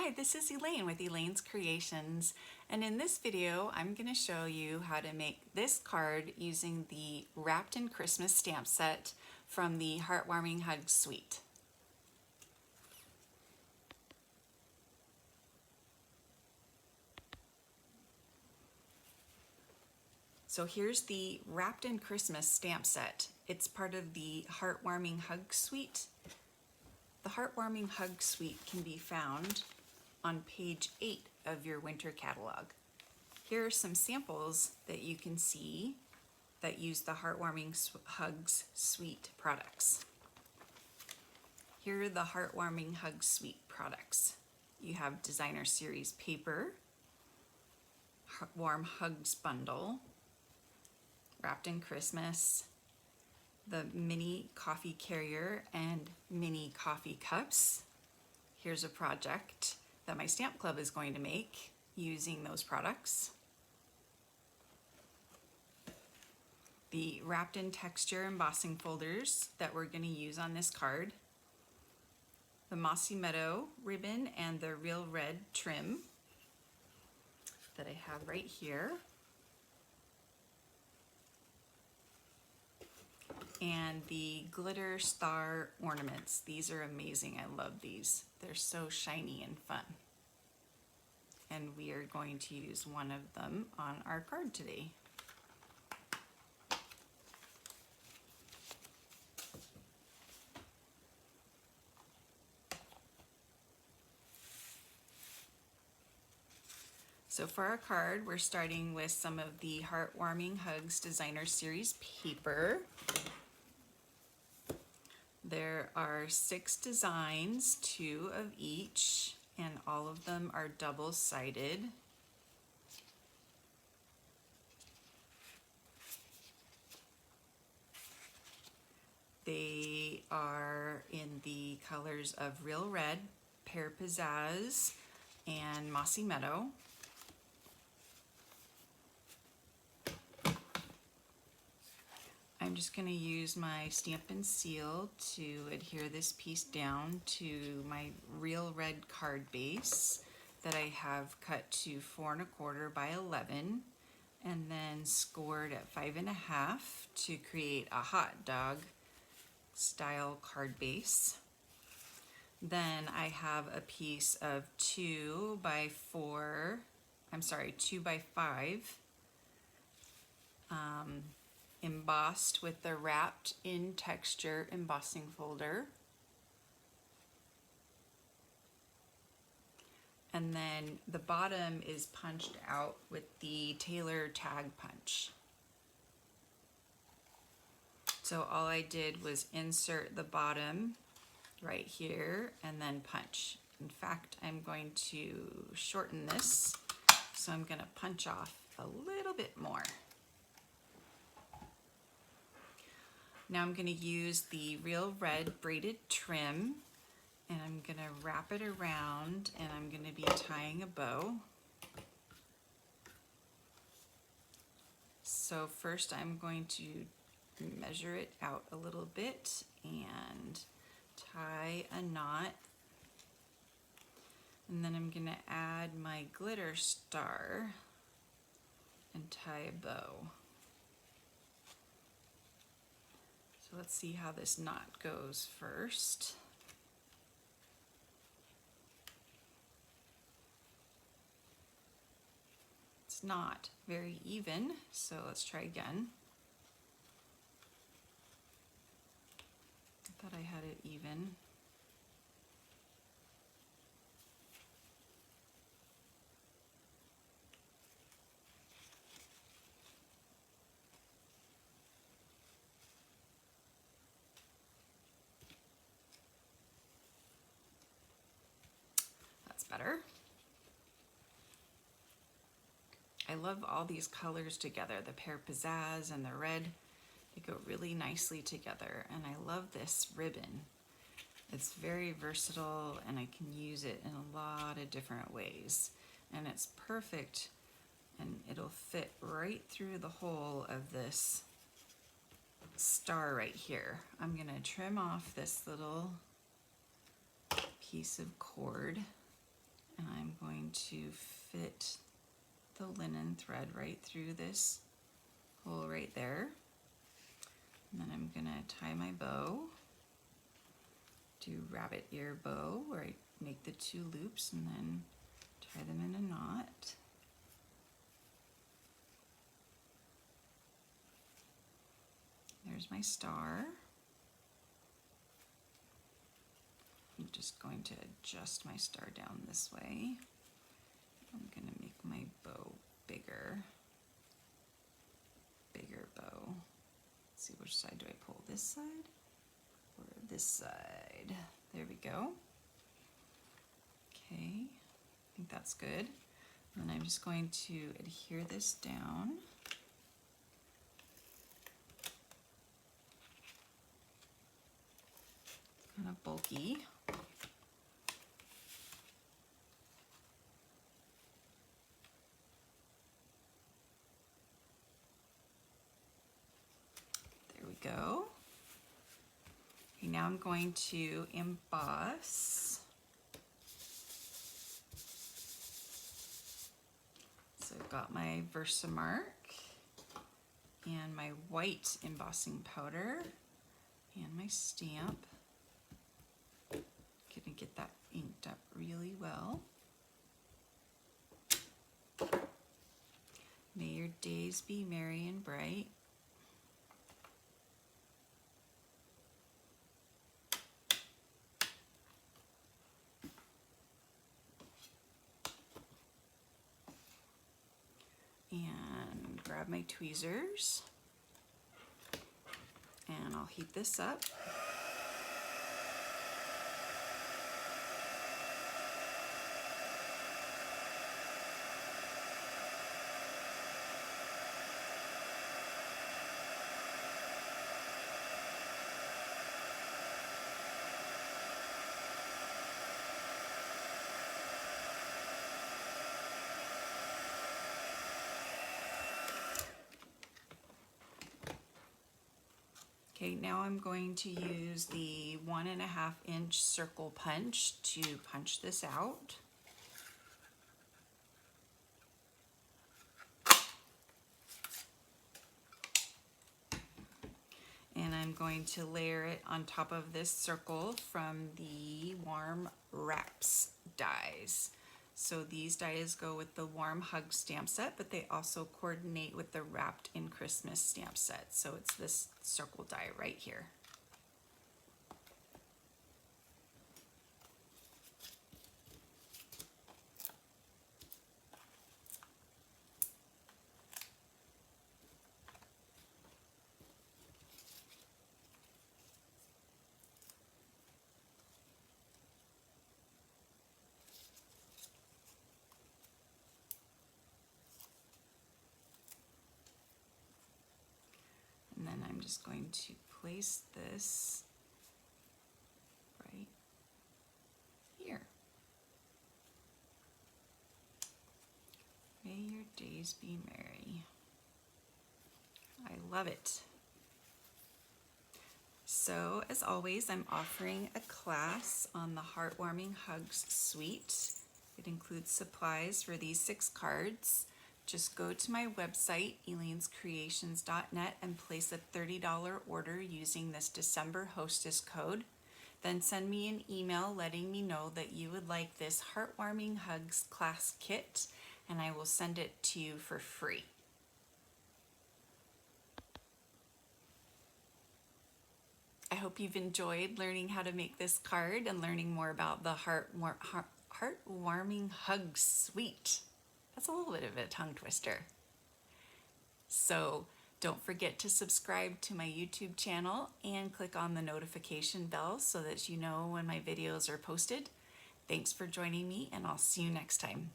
Hi, this is Elaine with Elaine's Creations, and in this video I'm going to show you how to make this card using the Wrapped in Christmas stamp set from the Heartwarming Hugs Suite. So here's the Wrapped in Christmas stamp set. It's part of the Heartwarming Hug Suite. The Heartwarming Hug Suite can be found on page 8 of your winter catalog. Here are some samples that you can see that use the Heartwarming Hugs Suite products. Here are the Heartwarming Hugs Suite products. You have Designer Series paper, Warm Hugs bundle, Wrapped in Christmas, the mini coffee carrier and mini coffee cups. Here's a project that my stamp club is going to make using those products. The wrapped in texture embossing folders that we're going to use on this card. The Mossy Meadow ribbon and the Real Red trim that I have right here. And the glitter star ornaments. These are amazing. I love these. They're so shiny and fun. And we are going to use one of them on our card today. So for our card, we're starting with some of the Heartwarming Hugs Designer Series paper. There are 6 designs, 2 of each, and all of them are double-sided. They are in the colors of Real Red, Pear Pizzazz, and Mossy Meadow. I'm just going to use my Stampin' Seal to adhere this piece down to my Real Red card base that I have cut to 4 1/4 by 11 and then scored at 5 1/2 to create a hot dog style card base. Then I have a piece of 2 by 5 embossed with the wrapped in texture embossing folder. And then the bottom is punched out with the Taylor tag punch. So all I did was insert the bottom right here and then punch. In fact, I'm going to shorten this, so I'm going to punch off a little bit more. Now I'm going to use the Real Red braided trim and I'm going to wrap it around and I'm going to be tying a bow. So first I'm going to measure it out a little bit and tie a knot. And then I'm going to add my glitter star and tie a bow. So let's see how this knot goes first. It's not very even, so let's try again. I thought I had it even. Better. I love all these colors together, the Pear Pizzazz and the red. They go really nicely together, and I love this ribbon. It's very versatile and I can use it in a lot of different ways, and it's perfect and it'll fit right through the hole of this star right here. I'm going to trim off this little piece of cord And I'm going to fit the linen thread right through this hole right there. And then I'm gonna tie my bow, do rabbit ear bow where I make the 2 loops and then tie them in a knot. There's my star. I'm just going to adjust my star down this way. I'm going to make my bow bigger. Bigger bow. Let's see, which side do I pull? This side or this side? There we go. Okay, I think that's good. And I'm just going to adhere this down. Kind of bulky. There we go. Okay, now I'm going to emboss. So I've got my Versamark and my white embossing powder and my stamp. Gonna get that inked up really well. May your days be merry and bright. And grab my tweezers and I'll heat this up. Okay, now I'm going to use the 1.5 inch circle punch to punch this out. And I'm going to layer it on top of this circle from the Warm Wraps dies. So these dies go with the Warm Hug stamp set, but they also coordinate with the Wrapped in Christmas stamp set. So it's this circle die right here. And then I'm just going to place this right here. May your days be merry. I love it. So as always, I'm offering a class on the Heartwarming Hugs Suite. It includes supplies for these 6 cards. Just go to my website, elinescreations.net, and place a $30 order using this December hostess code. Then send me an email letting me know that you would like this Heartwarming Hugs class kit, and I will send it to you for free. I hope you've enjoyed learning how to make this card and learning more about the Heartwarming Hugs Suite. That's a little bit of a tongue twister. So don't forget to subscribe to my YouTube channel and click on the notification bell so that you know when my videos are posted. Thanks for joining me, and I'll see you next time.